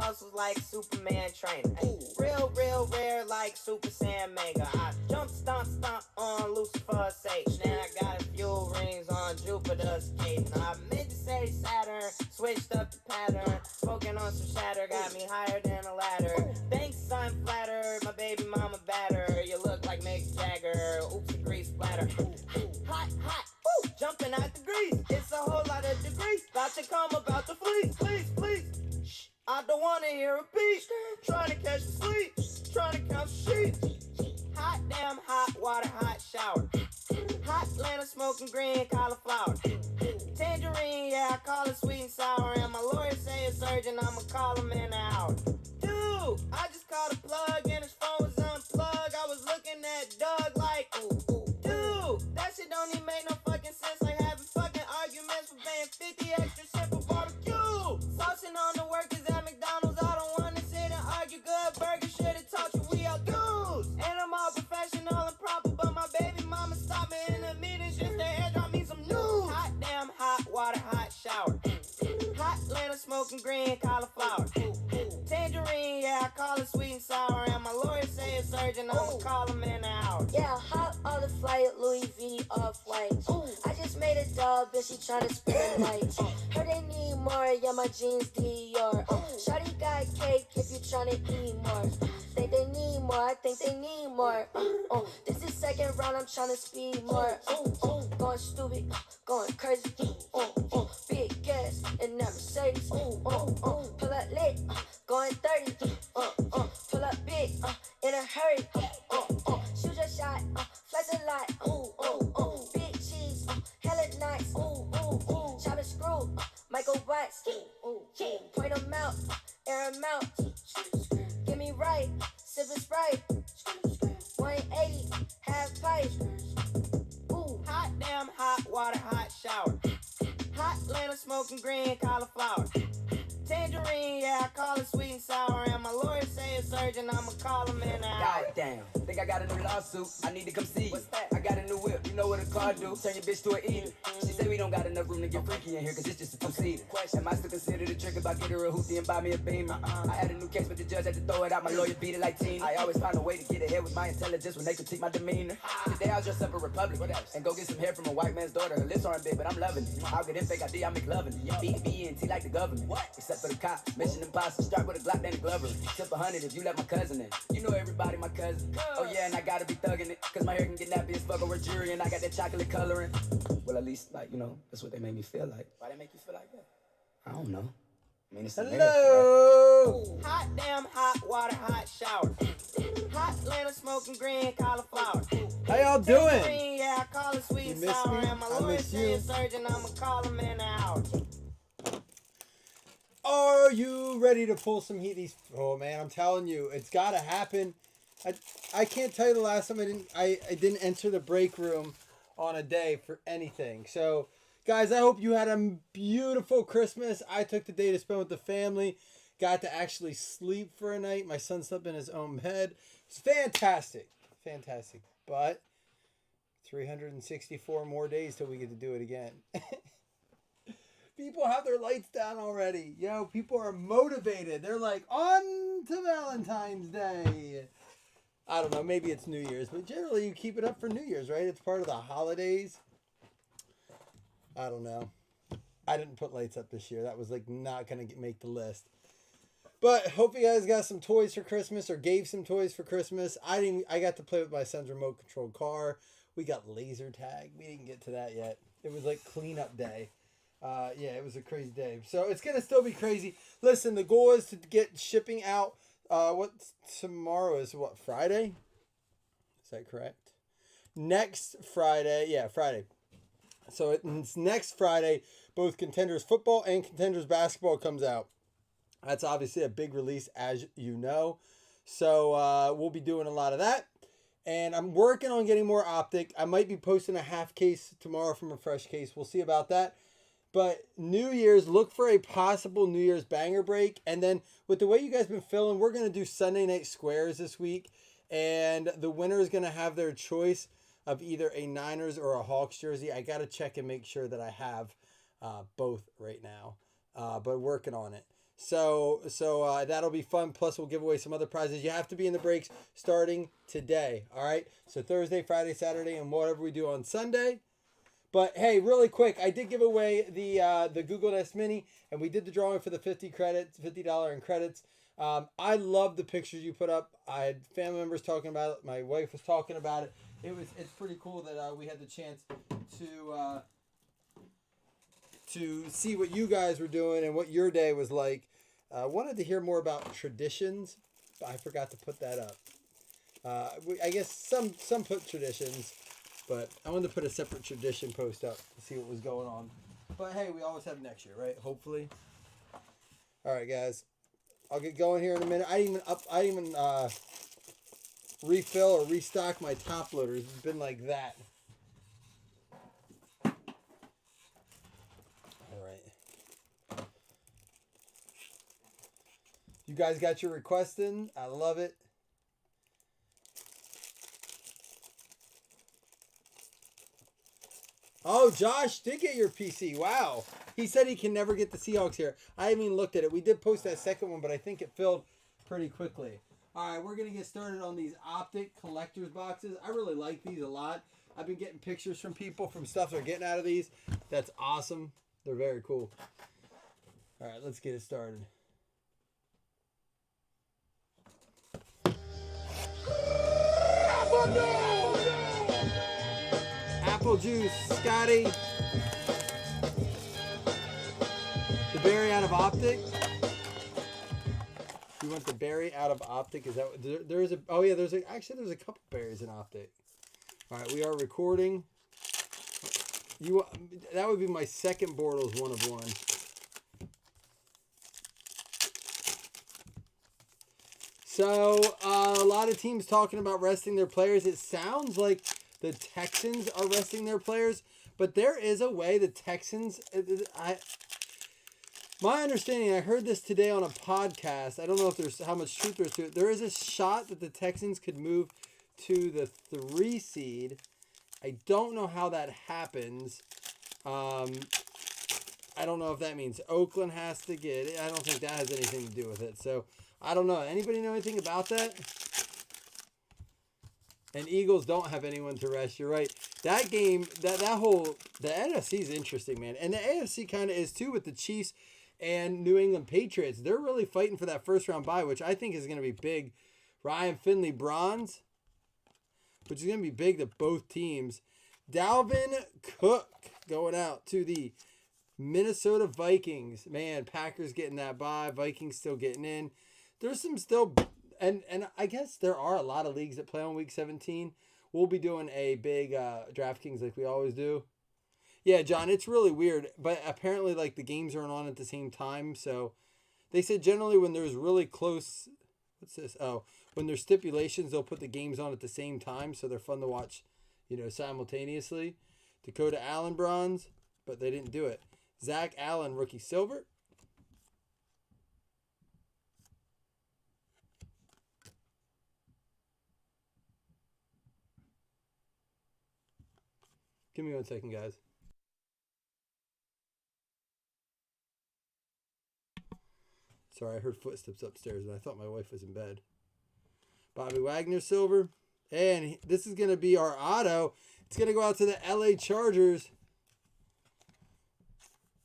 muscles like Superman trainer. Real, real rare like Super Saiyan Mega. I jump, stomp on Lucifer's sake. Now I got a few rings on Jupiter's skating. I meant to say Saturn, switched up the pattern. Smoking on some shatter, got me higher than a ladder. Thanks, I'm flattered, my baby mama batter. You look like Mick Jagger, oops, a grease splatter. Hot, woo, jumping out the grease. It's a whole lot of degrees. About to come, about to flee, please. Shh, I don't wanna hear a beat. Trying to catch the sleep, trying to count sheep. Hot damn, hot water, hot shower. Hot Atlanta smoking green cauliflower. Tangerine, yeah, I call it sweet and sour. And my lawyer say it's urgent, I'ma call him in an hour. Dude, I just called a plug and his phone was unplugged. I was looking at Doug like, dude, that shit don't even make no fucking sense. Like having fucking arguments for paying 50 extra cents for barbecue. Saucing on the workers at McDonald's. I don't wanna sit and argue. Good burger should've taught you we all dudes. And I'm all professional and proper, but my baby mama stopped me in the meetings just to airdrop me some news. Hot damn, hot water, hot shower. Hot Atlanta smoking green cauliflower. Tangerine, yeah, I call it sweet and sour. And my lawyer say it's urgent, I'ma call him in an hour. Yeah, hot on the flight, Louis V off-white. I just made a dub and she tryna spin the lights. Heard they need more, yeah, my jeans Dior. Shawty got cake if you tryna eat more. Think they need more, I think they need more. This is second round, I'm tryna speed more. Going stupid, going crazy. Big gas in that Mercedes. Pull up lit, going 30. Pull up big, in a hurry. Shoot your shot, flex a lot. Big cheese, hella nice. Chop and screw, Michael Watts. Point them out, air them out. Get me right, sippin' Sprite. 180, half pipe. Hot damn, hot water, hot shower. Hot Atlanta smoking green cauliflower. Tangerine, yeah, I call it sweet and sour. And my lawyer say it's urgent, I'ma call him in an hour. Goddamn, think I got a new lawsuit. I need to come see you. What's that? I got a new whip. You know what a car do? Turn your bitch to an eater. She say we don't got enough room to get freaky in here, cause it's just a two-seater. Am I still considered a trick if I get her a hoopty and buy me a beamer? I had a new case, but the judge had to throw it out. My lawyer beat it like Tina. I always find a way to get ahead with my intelligence when they critique my demeanor. Today I'll dress up a Republican and go get some hair from a white man's daughter. Her lips aren't big, but I'm loving it. I'll get in fake ID, I make loving it. B-E-N-T like the government. Except for the cops. Mission impossible. Start with a Glock, then a Glover. Tip 100 if you let my cousin in. You know everybody my cousin. Oh yeah, and I gotta be thugging it, cause my hair can get nappy as fuck over jury, and I got that chocolate coloring. Well, at least, like, you know, that's what they made me feel like. Why they make you feel like that? I don't know. I mean, it's hello. Hot damn, hot water, hot shower. Hot Atlanta smoking green cauliflower. How y'all doing? Green, yeah, I call it sweet and sour. And my lawyer say it's urgent, I'ma call him in an hour. Are you ready to pull some heat? Oh man, I'm telling you, it's gotta happen. I can't tell you the last time I didn't enter the break room on a day for anything. So, guys, I hope you had a beautiful Christmas. I took the day to spend with the family. Got to actually sleep for a night. My son slept in his own bed. It's fantastic. Fantastic. But 364 more days till we get to do it again. People have their lights down already. Yo, people are motivated. They're like, on to Valentine's Day. I don't know. Maybe it's New Year's. But generally, you keep it up for New Year's, right? It's part of the holidays. I don't know. I didn't put lights up this year. That was like not going to make the list. But hope you guys got some toys for Christmas or gave some toys for Christmas. I got to play with my son's remote control car. We got laser tag. We didn't get to that yet. It was like cleanup day. Yeah, it was a crazy day. So it's going to still be crazy. Listen, the goal is to get shipping out. What tomorrow is what, Friday? Is that correct? Next Friday. Yeah, Friday. So it's next Friday. Both Contenders football and Contenders basketball comes out. That's obviously a big release, as you know. So we'll be doing a lot of that. And I'm working on getting more optic. I might be posting a half case tomorrow from a fresh case. We'll see about that. But New Year's, look for a possible New Year's banger break. And then with the way you guys been feeling, we're going to do Sunday Night Squares this week. And the winner is going to have their choice of either a Niners or a Hawks jersey. I got to check and make sure that I have both right now. But working on it. So that'll be fun. Plus, we'll give away some other prizes. You have to be in the breaks starting today. All right. So Thursday, Friday, Saturday, and whatever we do on Sunday. But hey, really quick, I did give away the Google Nest Mini, and we did the drawing for the $50 in credits. I love the pictures you put up. I had family members talking about it. My wife was talking about it. It's pretty cool that we had the chance to see what you guys were doing and what your day was like. Wanted to hear more about traditions, but I forgot to put that up. I guess some put traditions, but I wanted to put a separate tradition post up to see what was going on. But hey, we always have next year, right? Hopefully. All right, guys. I'll get going here in a minute. I didn't even refill or restock my top loaders. It's been like that. All right. You guys got your request in. I love it. Oh, Josh did get your PC. Wow. He said he can never get the Seahawks here. I haven't even looked at it. We did post that second one, but I think it filled pretty quickly. All right, we're going to get started on these Optic collector's boxes. I really like these a lot. I've been getting pictures from people from stuff they're getting out of these. That's awesome. They're very cool. All right, let's get it started. Apple juice, Scotty. The berry out of Optic. You want the berry out of Optic? Is that there is a? Oh yeah, there's a couple berries in Optic. All right, we are recording. That would be my second Bortles 1 of 1. So a lot of teams talking about resting their players. It sounds like the Texans are resting their players, but there is a way the Texans. My understanding, I heard this today on a podcast. I don't know if there's how much truth there's to it. There is a shot that the Texans could move to the 3 seed. I don't know how that happens. I don't know if that means Oakland has to get it. I don't think that has anything to do with it. So I don't know. Anybody know anything about that? And Eagles don't have anyone to rest. You're right. That game, the NFC is interesting, man. And the AFC kind of is too with the Chiefs and New England Patriots. They're really fighting for that first round bye, which I think is going to be big. Ryan Finley bronze, which is going to be big to both teams. Dalvin Cook going out to the Minnesota Vikings. Man, Packers getting that bye. Vikings still getting in. There's some still, and I guess there are a lot of leagues that play on week 17. We'll be doing a big DraftKings like we always do. Yeah, John, it's really weird, but apparently like the games aren't on at the same time. So they said generally when there's really close, what's this? Oh, when there's stipulations, they'll put the games on at the same time, so they're fun to watch, simultaneously. Dakota Allen bronze, but they didn't do it. Zach Allen rookie silver. Give me 1 second, guys. Sorry, I heard footsteps upstairs, and I thought my wife was in bed. Bobby Wagner silver. And this is going to be our auto. It's going to go out to the LA Chargers.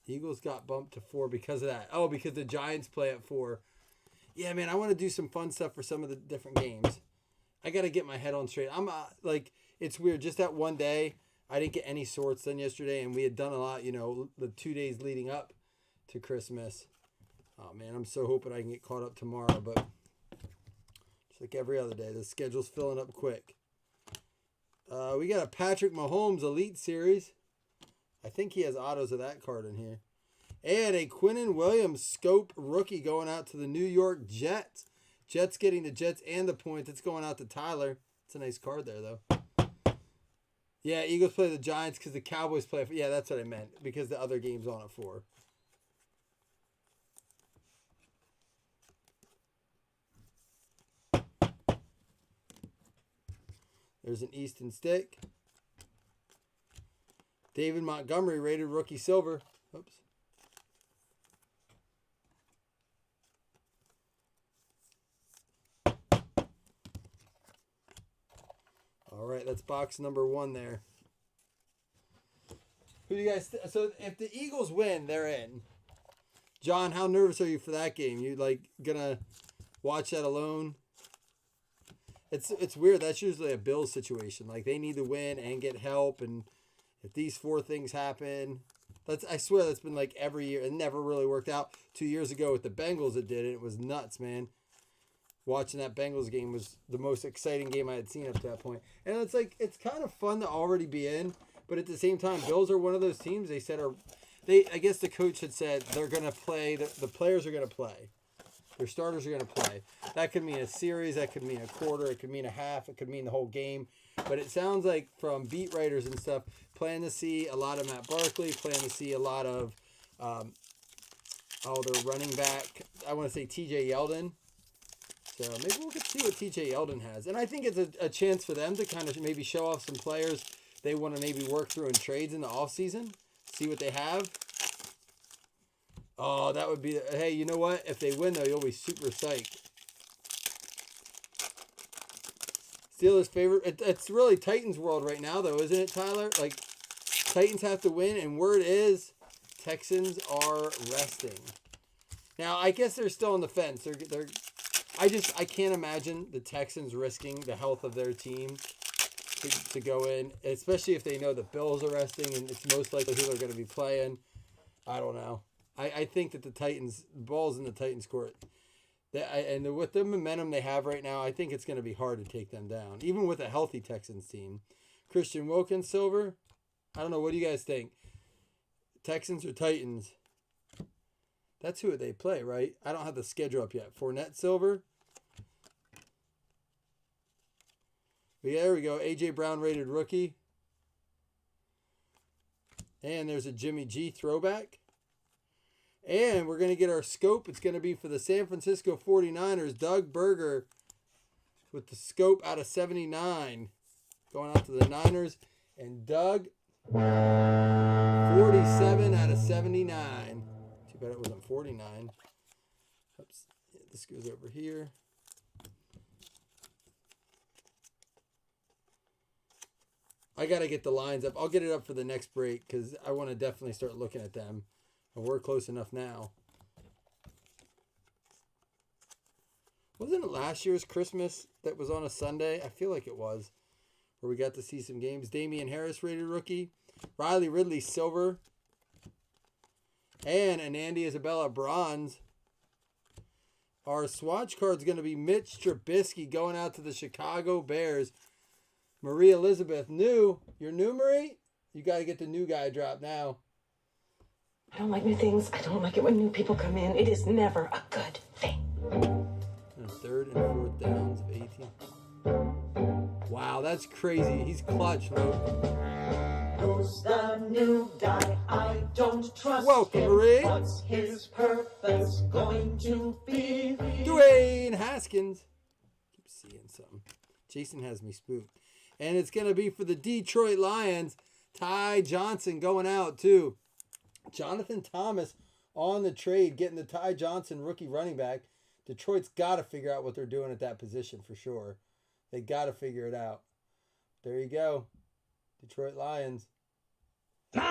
Eagles got bumped to 4 because of that. Oh, because the Giants play at 4. Yeah, man, I want to do some fun stuff for some of the different games. I got to get my head on straight. I'm it's weird. Just that one day, I didn't get any sorts done yesterday, and we had done a lot, the 2 days leading up to Christmas. Oh, man, I'm so hoping I can get caught up tomorrow, but just like every other day, the schedule's filling up quick. We got a Patrick Mahomes Elite Series. I think he has autos of that card in here. And a Quinnen Williams Scope rookie going out to the New York Jets. Jets getting the Jets and the points. It's going out to Tyler. It's a nice card there, though. Yeah, Eagles play the Giants because the Cowboys play. Yeah, that's what I meant. Because the other game's on at 4. There's an Easton Stick. David Montgomery rated rookie silver. Oops. right, that's box number 1 there. Who do you guys? So if the Eagles win, they're in. John, how nervous are you for that game? You gonna watch that alone? It's weird. That's usually a Bills situation. Like they need to win and get help, and if these 4 things happen, I swear that's been like every year. It never really worked out. 2 years ago with the Bengals, it did. It was nuts, man. Watching that Bengals game was the most exciting game I had seen up to that point. And it's kind of fun to already be in, but at the same time, Bills are one of those teams they said I guess the coach had said they're going to play, the players are going to play. Their starters are going to play. That could mean a series, that could mean a quarter, it could mean a half, it could mean the whole game. But it sounds like from beat writers and stuff, plan to see a lot of Matt Barkley, plan to see a lot of their running back, I want to say TJ Yeldon. So maybe we'll get to see what TJ Yeldon has. And I think it's a chance for them to kind of maybe show off some players they want to maybe work through in trades in the offseason. See what they have. Oh, that would be... Hey, you know what? If they win, though, you'll be super psyched. Steelers' favorite... It's really Titans world right now, though, isn't it, Tyler? Like, Titans have to win, and word is Texans are resting. Now, I guess they're still on the fence. I can't imagine the Texans risking the health of their team to go in, especially if they know the Bills are resting and it's most likely who they're going to be playing. I don't know. I think that the ball's in the Titans court. And with the momentum they have right now, I think it's going to be hard to take them down, even with a healthy Texans team. Christian Wilkins, silver. I don't know. What do you guys think? Texans or Titans? That's who they play, right? I don't have the schedule up yet. Fournette, silver. But yeah, there we go. A.J. Brown rated rookie. And there's a Jimmy G throwback. And we're going to get our scope. It's going to be for the San Francisco 49ers. Doug Berger with the scope out of 79. Going out to the Niners. And Doug, 47 out of 79. Too bad it wasn't 49. Oops. This goes over here. I got to get the lines up. I'll get it up for the next break because I want to definitely start looking at them. And we're close enough now. Wasn't it last year's Christmas that was on a Sunday? I feel like it was. Where we got to see some games. Damian Harris rated rookie. Riley Ridley silver. And Anandi Isabella bronze. Our swatch card's going to be Mitch Trubisky going out to the Chicago Bears. Marie Elizabeth, new. You're new, Marie? You got to get the new guy drop now. I don't like new things. I don't like it when new people come in. It is never a good thing. And 3rd and 4th downs of 18. Wow, that's crazy. He's clutch, Luke. Who's the new guy? I don't trust Welcome, him. Marie. What's his purpose going to be? Dwayne Haskins. Keep seeing something. Jason has me spooked. And it's going to be for the Detroit Lions. Ty Johnson going out, too. Jonathan Thomas on the trade, getting the Ty Johnson rookie running back. Detroit's got to figure out what they're doing at that position for sure. They got to figure it out. There you go. Detroit Lions. All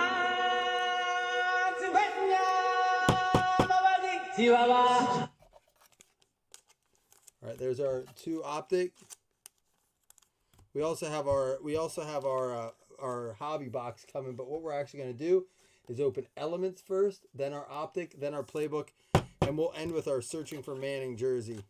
right, there's our 2 optic. We also have our hobby box coming, but what we're actually going to do is open elements first, then our optic, then our playbook, and we'll end with our searching for Manning jersey.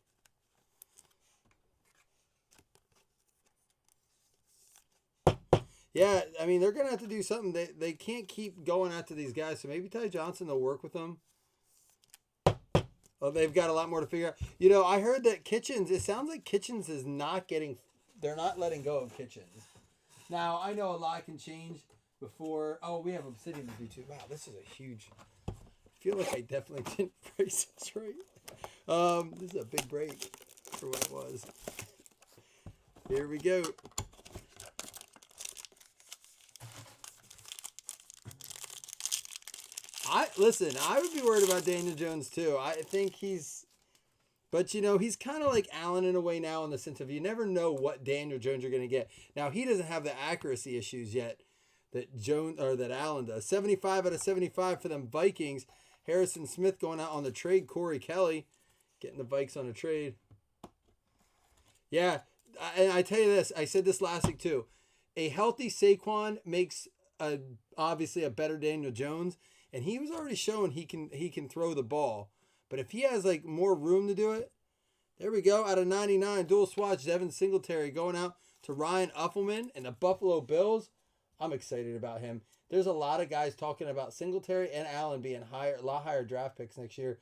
Yeah, I mean, they're going to have to do something. They can't keep going after these guys, so maybe Ty Johnson will work with them. Oh, they've got a lot more to figure out. You know, I heard that Kitchens, it sounds like Kitchens is not getting, they're not letting go of Kitchens. Now, I know a lot can change before, we have Obsidian to do too. Wow, this is a huge, I feel like I definitely didn't price this right. This is a big break for what it was. Here we go. I would be worried about Daniel Jones too. I think he's But, you know, he's kind of like Allen in a way now in the sense of you never know what Daniel Jones you're going to get. Now, he doesn't have the accuracy issues yet that Allen does. 75 out of 75 for them Vikings. Harrison Smith going out on the trade. Corey Kelly getting the Vikes on a trade. Yeah, and I tell you this, I said this last week too. A healthy Saquon makes obviously a better Daniel Jones, and he was already showing he can throw the ball. But if he has like more room to do it, there we go. Out of 99, dual swatch Devin Singletary going out to Ryan Uffelman and the Buffalo Bills. I'm excited about him. There's a lot of guys talking about Singletary and Allen being a lot higher draft picks next year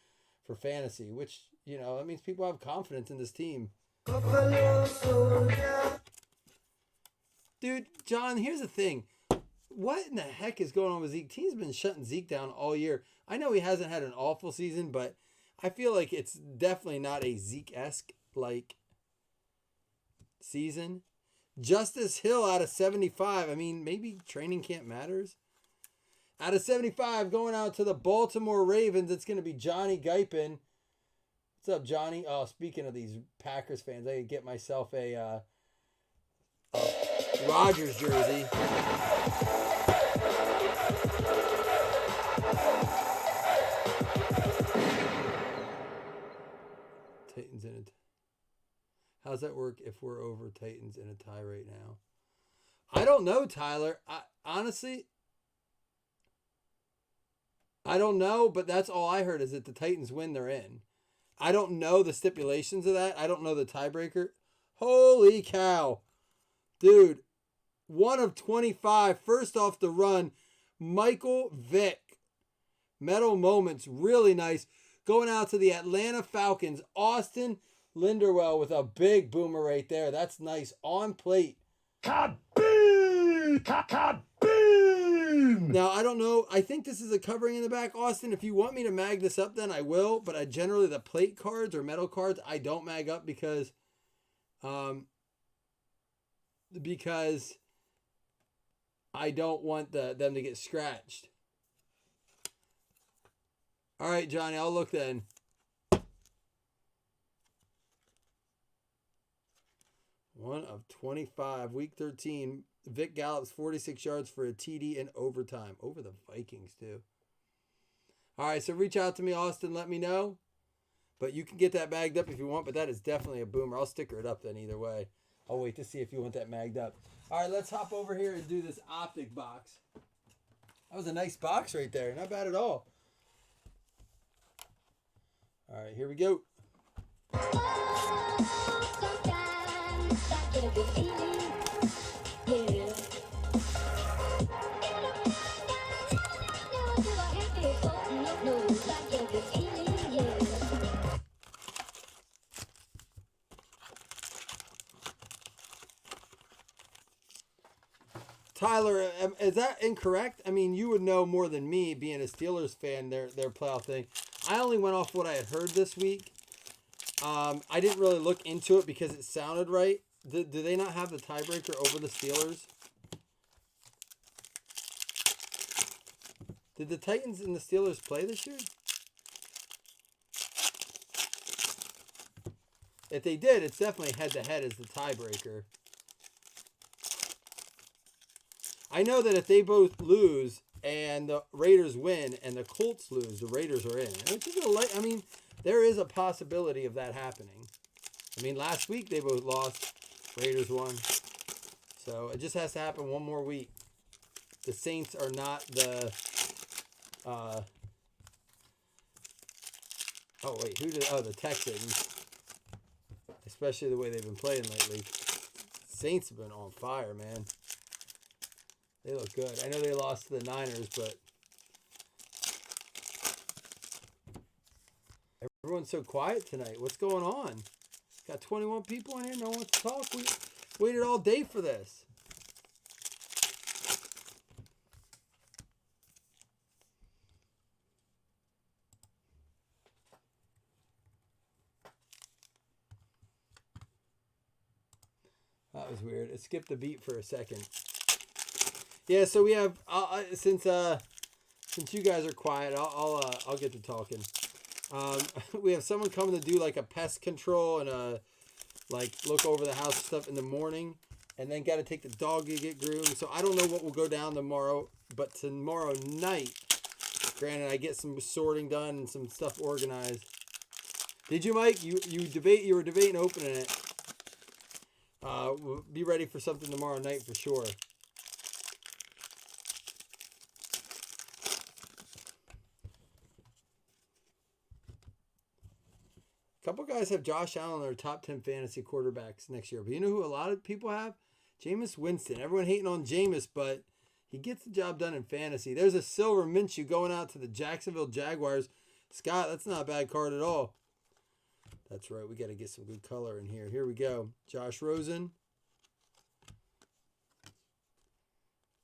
for fantasy, which, you know, that means people have confidence in this team. Dude, John, here's the thing. What in the heck is going on with Zeke? Team's been shutting Zeke down all year. I know he hasn't had an awful season, but I feel like it's definitely not a Zeke-esque like season. Justice Hill out of 75. I mean, maybe training camp matters. Out of 75, going out to the Baltimore Ravens, it's going to be Johnny Guypin. What's up, Johnny? Oh, speaking of these Packers fans, I could get myself a Rodgers jersey. Titans in it. How's that work if we're over Titans in a tie right now? I don't know, Tyler. Honestly, I don't know, but that's all I heard is that the Titans win, they're in. I don't know the stipulations of that. I don't know the tiebreaker. Holy cow. Dude, 1 of 25. First off the run, Michael Vick. Metal Moments, really nice. Going out to the Atlanta Falcons, Austin Linderwell with a big boomer right there. That's nice. On plate. Kaboom! Kaboom! Now, I don't know. I think this is a covering in the back. Austin, if you want me to mag this up, then I will. But I generally, the plate cards or metal cards, I don't mag up because I don't want them to get scratched. All right, Johnny, I'll look then. One of 25, week 13. Vic Gallups 46 yards for a TD in overtime. Over the Vikings, too. All right, so reach out to me, Austin. Let me know. But you can get that bagged up if you want, but that is definitely a boomer. I'll sticker it up then either way. I'll wait to see if you want that magged up. All right, let's hop over here and do this optic box. That was a nice box right there. Not bad at all. All right, here we go. Tyler, is that incorrect? I mean, you would know more than me, being a Steelers fan, their playoff thing. I only went off what I had heard this week. I didn't really look into it because it sounded right. Do they not have the tiebreaker over the Steelers? Did the Titans and the Steelers play this year? If they did, it's definitely head-to-head as the tiebreaker. I know that if they both lose and the Raiders win and the Colts lose, the Raiders are in. Which is I mean, there is a possibility of that happening. I mean, last week they both lost. Raiders won. So it just has to happen one more week. The Saints are not the... the Texans. Especially the way they've been playing lately. Saints have been on fire, man. They look good. I know they lost to the Niners, but everyone's so quiet tonight. What's going on? Got 21 people in here. No one wants to talk. We waited all day for this. That was weird. It skipped the beat for a second. Yeah, so we have since you guys are quiet, I'll get to talking. We have someone coming to do like a pest control and like look over the house stuff in the morning, and then got to take the dog to get groomed. So I don't know what will go down tomorrow, but tomorrow night, granted, I get some sorting done and some stuff organized. Did you, Mike? You were debating opening it. We'll be ready for something tomorrow night for sure. A couple guys have Josh Allen in their top 10 fantasy quarterbacks next year. But you know who a lot of people have? Jameis Winston. Everyone hating on Jameis, but he gets the job done in fantasy. There's a silver Minshew going out to the Jacksonville Jaguars. Scott, that's not a bad card at all. That's right. We got to get some good color in here. Here we go. Josh Rosen.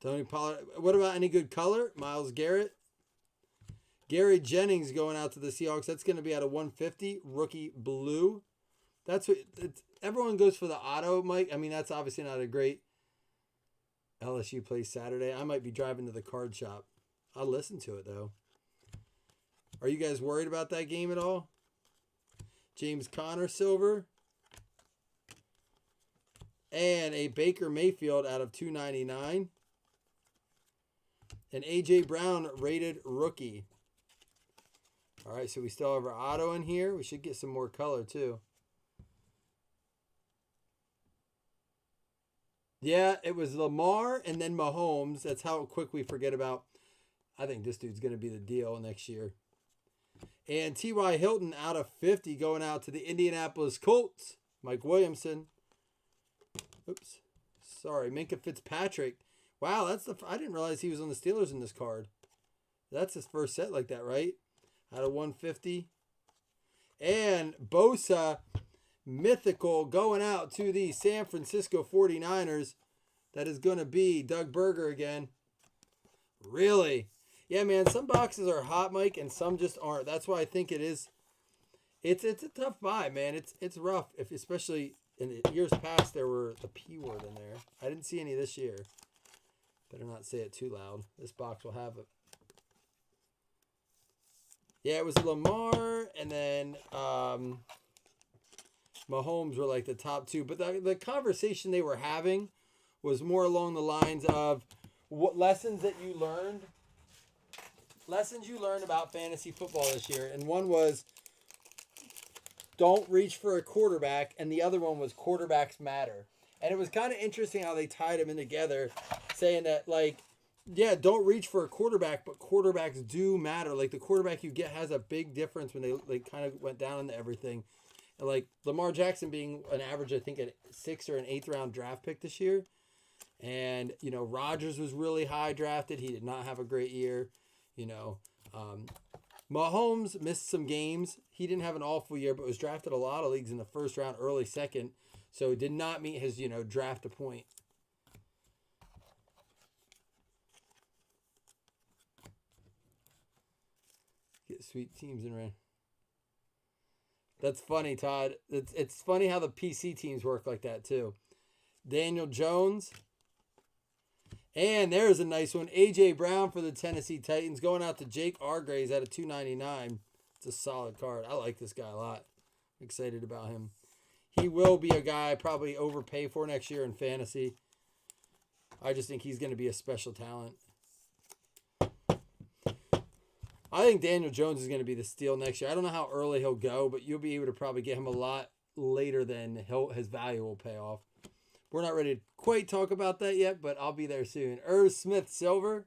Tony Pollard. What about any good color? Myles Garrett. Gary Jennings going out to the Seahawks. That's going to be out of 150. Rookie blue. That's what everyone goes for the auto, Mike. I mean, that's obviously not a great. LSU plays Saturday. I might be driving to the card shop. I'll listen to it, though. Are you guys worried about that game at all? James Conner silver. And a Baker Mayfield out of 299. An A.J. Brown rated rookie. All right, so we still have our auto in here. We should get some more color, too. Yeah, it was Lamar and then Mahomes. That's how quick we forget about. I think this dude's going to be the deal next year. And T.Y. Hilton out of 50 going out to the Indianapolis Colts. Mike Williamson. Oops. Sorry, Minkah Fitzpatrick. Wow, I didn't realize he was on the Steelers in this card. That's his first set like that, right? Out of 150. And Bosa, mythical, going out to the San Francisco 49ers. That is going to be Doug Berger again. Really? Yeah, man, some boxes are hot, Mike, and some just aren't. That's why I think it is. It's a tough buy, man. It's rough, especially in the years past there were the P word in there. I didn't see any this year. Better not say it too loud. This box will have it. Yeah, it was Lamar, and then Mahomes were like the top two. But the conversation they were having was more along the lines of what lessons that you learned. Lessons you learned about fantasy football this year. And one was don't reach for a quarterback, and the other one was quarterbacks matter. And it was kind of interesting how they tied them in together, saying that, like, yeah, don't reach for a quarterback, but quarterbacks do matter. Like, the quarterback you get has a big difference when they kind of went down into everything. And, like, Lamar Jackson being an average, I think, a 6th or an 8th round draft pick this year. And, you know, Rodgers was really high drafted. He did not have a great year. You know, Mahomes missed some games. He didn't have an awful year, but was drafted a lot of leagues in the first round, early second. So did not meet his, draft a point. Get sweet teams in red. That's funny, Todd. It's funny how the PC teams work like that, too. Daniel Jones. And there's a nice one. A.J. Brown for the Tennessee Titans. Going out to Jake Argraves out of 299. It's a solid card. I like this guy a lot. I'm excited about him. He will be a guy I probably overpay for next year in fantasy. I just think he's going to be a special talent. I think Daniel Jones is going to be the steal next year. I don't know how early he'll go, but you'll be able to probably get him a lot later than his value will pay off. We're not ready to quite talk about that yet, but I'll be there soon. Irv Smith, silver.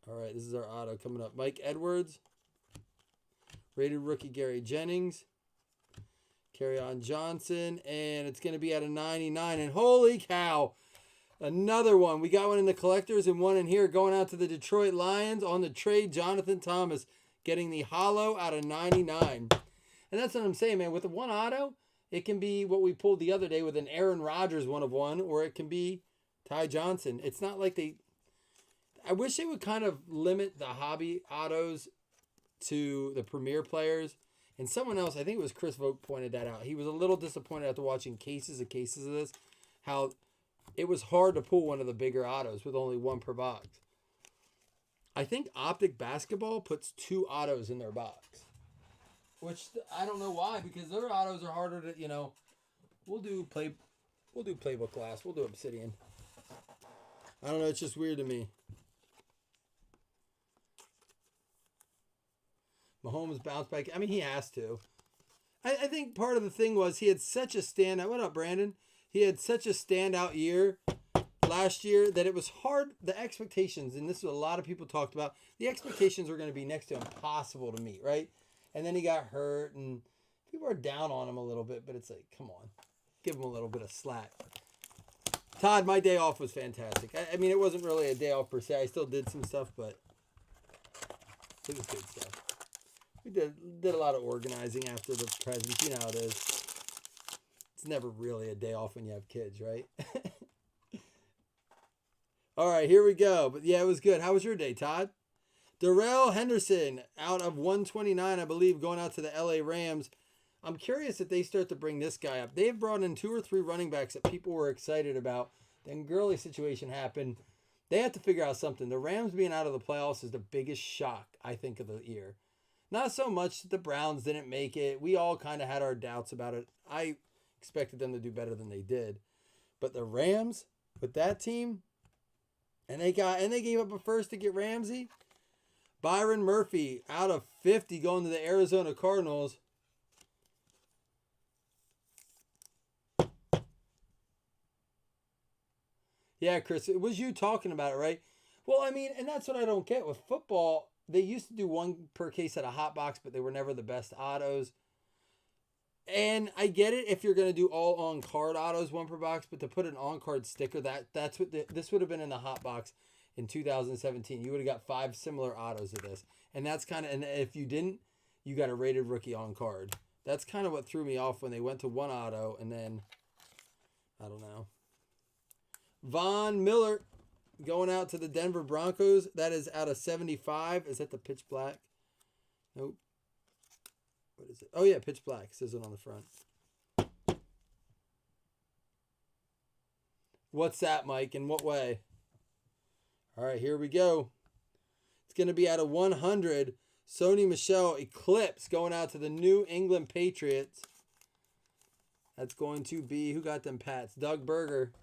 All right, this is our auto coming up. Mike Edwards. Rated rookie Gary Jennings. Kerryon Johnson. And it's going to be out of 99. And holy cow, another one. We got one in the collectors and one in here going out to the Detroit Lions on the trade. Jonathan Thomas getting the hollow out of 99. And that's what I'm saying, man. With the one auto, it can be what we pulled the other day with an Aaron Rodgers 1/1, or it can be Ty Johnson. It's not like I wish they would kind of limit the hobby autos to the premier players. And someone else, I think it was Chris Vogt, pointed that out. He was a little disappointed after watching cases of this, how it was hard to pull one of the bigger autos with only one per box. I think Optic Basketball puts 2 autos in their box. Which I don't know why, because their autos are harder to, we'll do playbook glass. We'll do Obsidian. I don't know, it's just weird to me. Mahomes bounced back. I mean, he has to. I think part of the thing was he had such a standout. What up, Brandon? He had such a standout year last year that it was hard. The expectations, and this is what a lot of people talked about, the expectations were going to be next to impossible to meet, right? And then he got hurt, and people are down on him a little bit, but it's like, come on. Give him a little bit of slack. Todd, my day off was fantastic. I mean, it wasn't really a day off per se. I still did some stuff, but it was good stuff. We did a lot of organizing after the presents. You know how it is. It's never really a day off when you have kids, right? All right, here we go. But yeah, it was good. How was your day, Todd? Darrell Henderson out of 129, I believe, going out to the LA Rams. I'm curious if they start to bring this guy up. They've brought in 2 or 3 running backs that people were excited about. Then Gurley situation happened. They have to figure out something. The Rams being out of the playoffs is the biggest shock, I think, of the year. Not so much that the Browns didn't make it. We all kind of had our doubts about it. I expected them to do better than they did. But the Rams, with that team, and they gave up a first to get Ramsey. Byron Murphy out of 50 going to the Arizona Cardinals. Yeah, Chris, it was you talking about it, right? Well, I mean, and that's what I don't get with football. They used to do 1 per case at a hot box, but they were never the best autos. And I get it if you're going to do all on-card autos, 1 per box, but to put an on-card sticker, that's what this would have been in the hot box in 2017. You would have got 5 similar autos of this. And that's kind of, and if you didn't, you got a rated rookie on-card. That's kind of what threw me off when they went to 1 auto, and then, I don't know. Von Miller going out to the Denver Broncos. That is out of 75. Is that the pitch black? Nope. What is it? Oh, yeah, pitch black. It says it on the front. What's that, Mike? In what way? All right, here we go. It's going to be out of 100. Sony Michel Eclipse going out to the New England Patriots. That's going to be, who got them Pats? Doug Berger.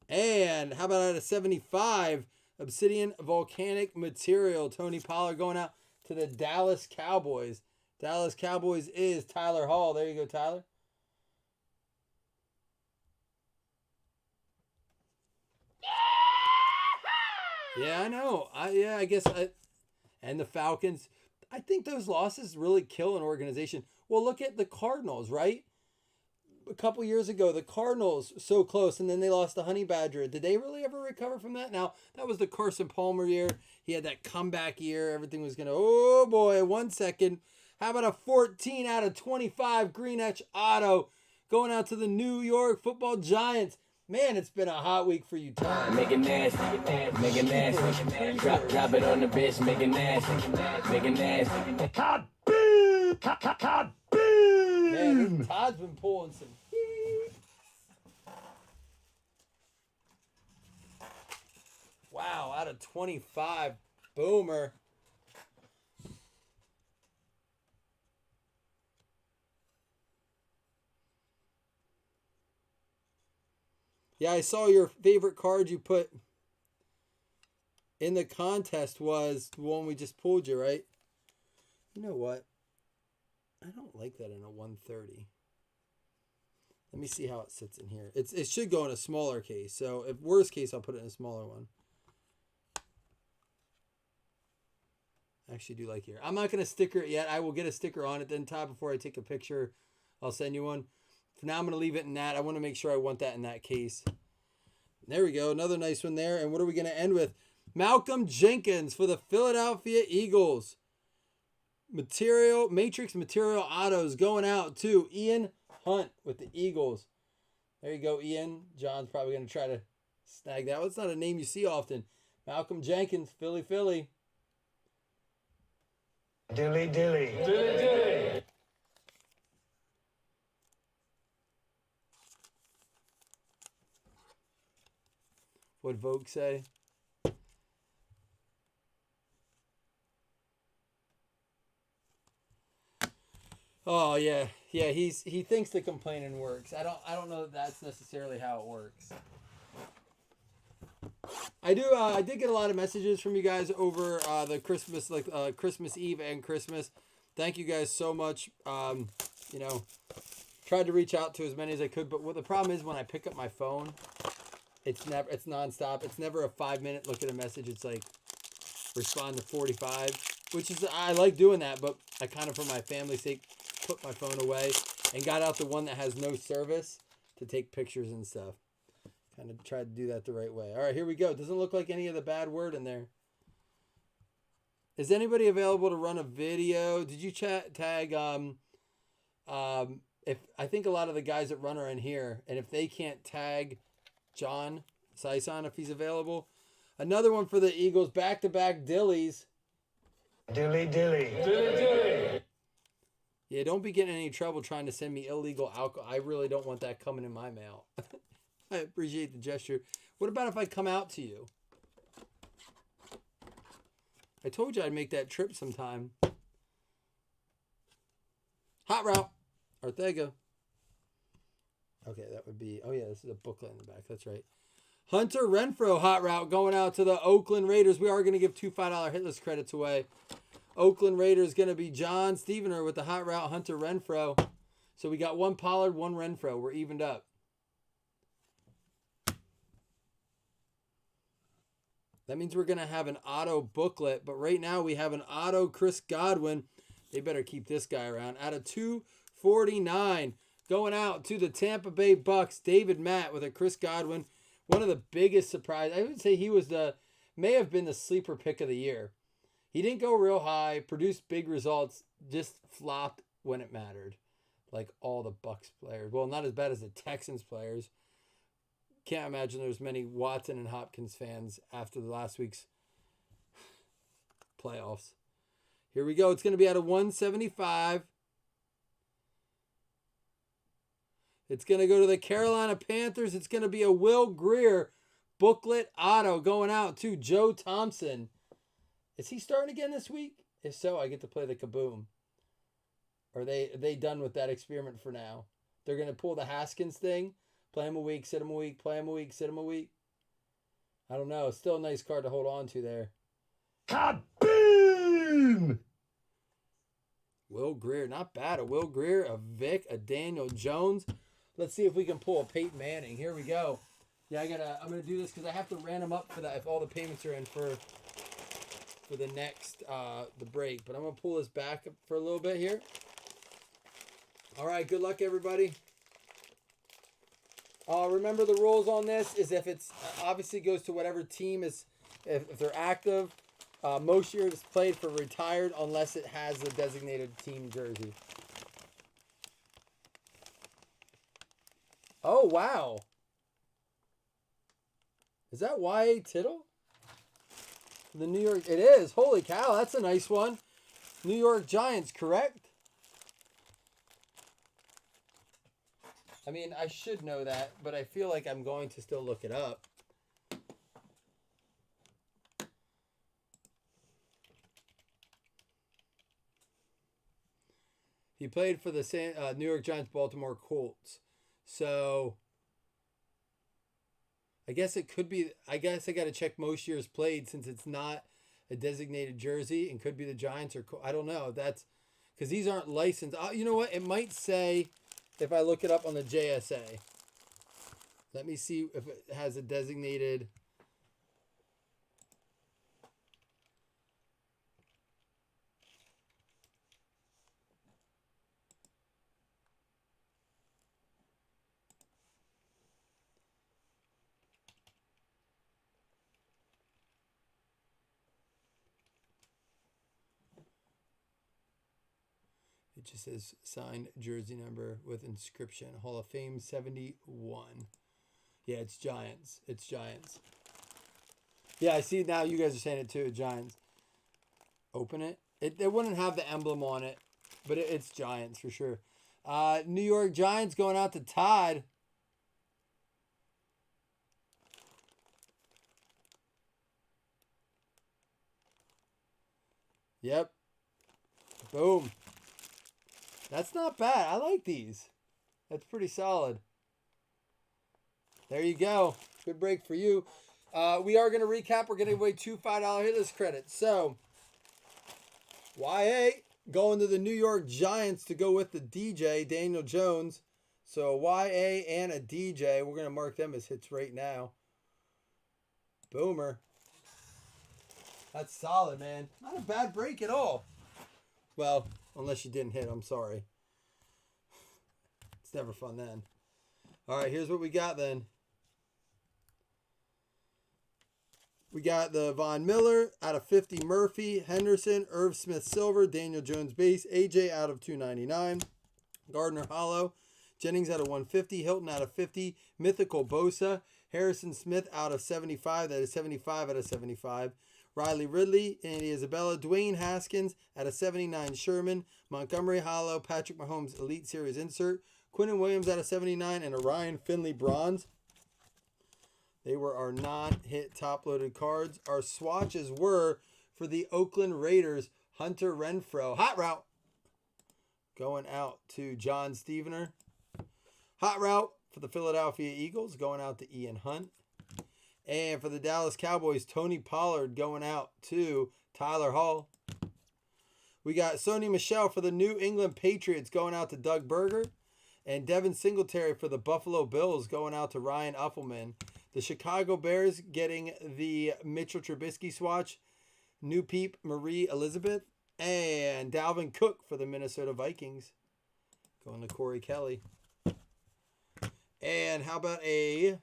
And how about out of 75, Obsidian Volcanic Material, Tony Pollard going out to the Dallas Cowboys. Dallas Cowboys is Tyler Hall. There you go, Tyler. Yeah, I know. I guess and the Falcons. I think those losses really kill an organization. Well, look at the Cardinals, right? A couple years ago, the Cardinals so close, and then they lost the Honey Badger. Did they really ever recover from that? Now, that was the Carson Palmer year. He had that comeback year. Everything was going to, oh boy, 1 second. How about a 14 out of 25 Green Etch auto going out to the New York Football Giants? Man, it's been a hot week for you, Tom. Make it nasty, make it nasty. Drop it on the bitch, make it nasty, make it nasty. Cod beam! Cod beam! Man, Todd's been pulling some heat. Wow, out of 25. Boomer. Yeah, I saw your favorite card you put in the contest was the one we just pulled you, right? You know what? I don't like that in a 130. Let me see how it sits in here. It should go in a smaller case. So if worst case, I'll put it in a smaller one. I actually do like here. I'm not going to sticker it yet. I will get a sticker on it then, Todd, before I take a picture. I'll send you one. For now, I'm going to leave it in that. I want to make sure I want that in that case. There we go. Another nice one there. And what are we going to end with? Malcolm Jenkins for the Philadelphia Eagles. Matrix Material Autos going out to Ian Hunt with the Eagles. There you go, Ian. John's probably going to try to snag that. Well, it's not a name you see often. Malcolm Jenkins, Philly. Dilly dilly. what Vogue say. Oh yeah, yeah. He thinks the complaining works. I don't know that that's necessarily how it works. I do. I did get a lot of messages from you guys over the Christmas, like Christmas Eve and Christmas. Thank you guys so much. You know, tried to reach out to as many as I could, but what the problem is when I pick up my phone, it's nonstop. It's never a 5-minute look at a message. It's like respond to 45, which is I like doing that, but I kind of for my family's sake put my phone away and got out the one that has no service to take pictures and stuff. Kind of tried to do that the right way. All right, here we go. Doesn't look like any of the bad word in there. Is anybody available to run a video? Did you tag if I think a lot of the guys that run are in here, and if they can't tag John Sison if he's available. Another one for the Eagles, back-to-back Dillies. Dilly, dilly. Dilly, dilly. Yeah, don't be getting in any trouble trying to send me illegal alcohol. I really don't want that coming in my mail. I appreciate the gesture. What about if I come out to you? I told you I'd make that trip sometime. Hot route. Ortega. Okay, that would be... Oh, yeah, this is a booklet in the back. That's right. Hunter Renfrow hot route going out to the Oakland Raiders. We are going to give 2 $5 hitless credits away. Oakland Raiders going to be John Stevener with the hot route, Hunter Renfrow. So we got 1 Pollard, 1 Renfrow. We're evened up. That means we're going to have an auto booklet. But right now we have an auto Chris Godwin. They better keep this guy around. Out of 249. Going out to the Tampa Bay Bucks. David Matt with a Chris Godwin. One of the biggest surprises. I would say he was may have been the sleeper pick of the year. He didn't go real high. Produced big results. Just flopped when it mattered. Like all the Bucks players. Well, not as bad as the Texans players. Can't imagine there's many Watson and Hopkins fans after the last week's playoffs. Here we go. It's going to be out of 175. It's going to go to the Carolina Panthers. It's going to be a Will Grier booklet auto going out to Joe Thompson. Is he starting again this week? If so, I get to play the kaboom. Or are they done with that experiment for now? They're going to pull the Haskins thing. Play him a week, sit him a week, play him a week, sit him a week. I don't know. Still a nice card to hold on to there. Kaboom! Will Grier, not bad. A Will Grier, a Vic, a Daniel Jones. Let's see if we can pull a Peyton Manning. Here we go. Yeah, I'm gonna do this because I have to random up for that if all the payments are in for the next the break. But I'm gonna pull this back for a little bit here. All right, good luck everybody. Remember the rules on this is if it's obviously goes to whatever team is if they're active. Most years played for retired unless it has the designated team jersey. Oh, wow. Is that Y.A. Tittle? The New York... It is. Holy cow, that's a nice one. New York Giants, correct? I mean, I should know that, but I feel like I'm going to still look it up. He played for the New York Giants, Baltimore Colts. So, I guess it could be... I guess I got to check most years played since it's not a designated jersey and could be the Giants or... I don't know. That's... Because these aren't licensed. You know what? It might say... If I look it up on the JSA. Let me see if it has a designated... It just says signed jersey number with inscription. Hall of Fame 71. Yeah, it's Giants. It's Giants. Yeah, I see now you guys are saying it too. Giants. Open it. It wouldn't have the emblem on it, but it's Giants for sure. New York Giants going out to Todd. Yep. Boom. That's not bad. I like these. That's pretty solid. There you go. Good break for you. We are going to recap. We're getting away 2 $5 hit list credits. So, YA going to the New York Giants to go with the DJ, Daniel Jones. So, YA and a DJ. We're going to mark them as hits right now. Boomer. That's solid, man. Not a bad break at all. Well, unless you didn't hit. I'm sorry. It's never fun then. All right, here's what we got then. We got the Von Miller out of 50, Murphy, Henderson, Irv Smith Silver, Daniel Jones base, AJ out of 299, Gardner Hollow, Jennings out of 150, Hilton out of 50, Mythical Bosa, Harrison Smith out of 75, that is 75 out of 75, Riley Ridley, Andy Isabella, Dwayne Haskins out of 79, Sherman, Montgomery Hollow, Patrick Mahomes Elite Series insert, Quinnen Williams out of 79, and Orion Finley bronze. They were our non-hit top-loaded cards. Our swatches were for the Oakland Raiders, Hunter Renfrow. Hot route going out to John Stevener. Hot route for the Philadelphia Eagles going out to Ian Hunt. And for the Dallas Cowboys, Tony Pollard going out to Tyler Hall. We got Sony Michel for the New England Patriots going out to Doug Berger. And Devin Singletary for the Buffalo Bills going out to Ryan Uffelman. The Chicago Bears getting the Mitchell Trubisky swatch. New Peep Marie Elizabeth. And Dalvin Cook for the Minnesota Vikings. Going to Corey Kelly. And how about a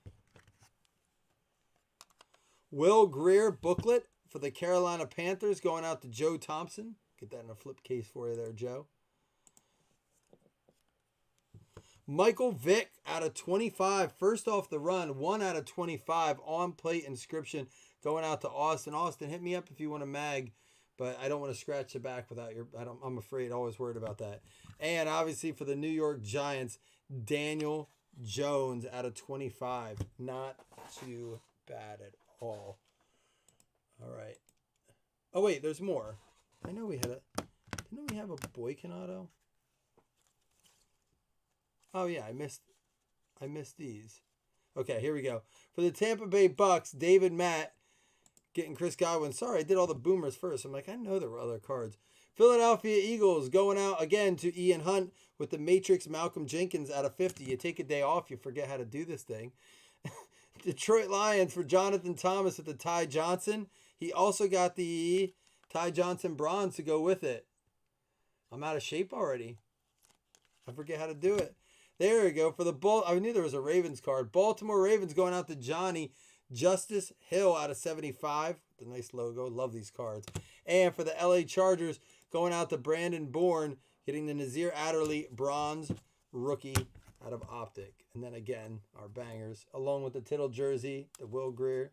Will Greer booklet for the Carolina Panthers going out to Joe Thompson. Get that in a flip case for you there, Joe. Michael Vick out of 25. First off the run, 1 out of 25 on plate inscription going out to Austin. Austin, hit me up if you want a mag, but I don't want to scratch the back without your. I'm afraid, always worried about that. And obviously for the New York Giants, Daniel Jones out of 25. Not too bad at all. All right. Oh wait, there's more. I know we had a. Didn't we have a Boykin auto? Oh yeah, I missed these. Okay, here we go. For the Tampa Bay Bucks, David Matt getting Chris Godwin. Sorry, I did all the boomers first. I'm like, I know there were other cards. Philadelphia Eagles going out again to Ian Hunt with the Matrix Malcolm Jenkins out of 50. You take a day off, you forget how to do this thing. Detroit Lions for Jonathan Thomas with the Ty Johnson. He also got the Ty Johnson bronze to go with it. I'm out of shape already. I forget how to do it. There we go. For the I knew there was a Ravens card. Baltimore Ravens going out to Johnny Justice Hill out of 75. The nice logo. Love these cards. And for the LA Chargers going out to Brandon Bourne, getting the Nazir Adderley bronze rookie out of Optic. And then again, our bangers, along with the Tittle jersey, the Will Greer.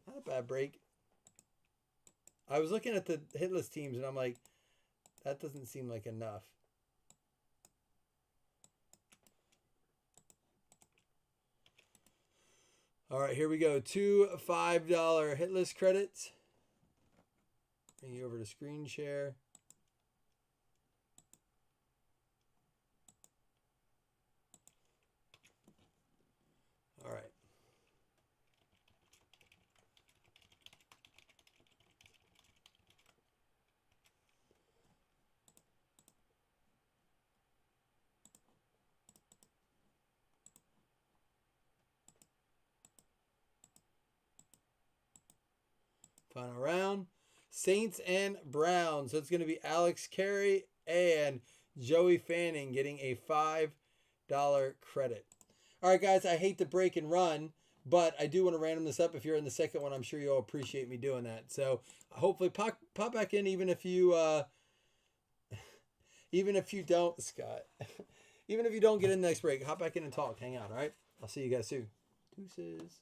Not a bad break. I was looking at the hit list teams and I'm like, that doesn't seem like enough. All right, here we go. 2 $5 hit list credits. Bring you over to screen share. All right. Final round. Saints and Browns. So it's going to be Alex Carey and Joey Fanning getting a $5 credit. All right, guys, I hate to break and run, but I do want to random this up. If you're in the second one, I'm sure you'll appreciate me doing that. So hopefully pop back in even if you don't, Scott. Even if you don't get in the next break, hop back in and talk. Hang out, all right? I'll see you guys soon. Deuces.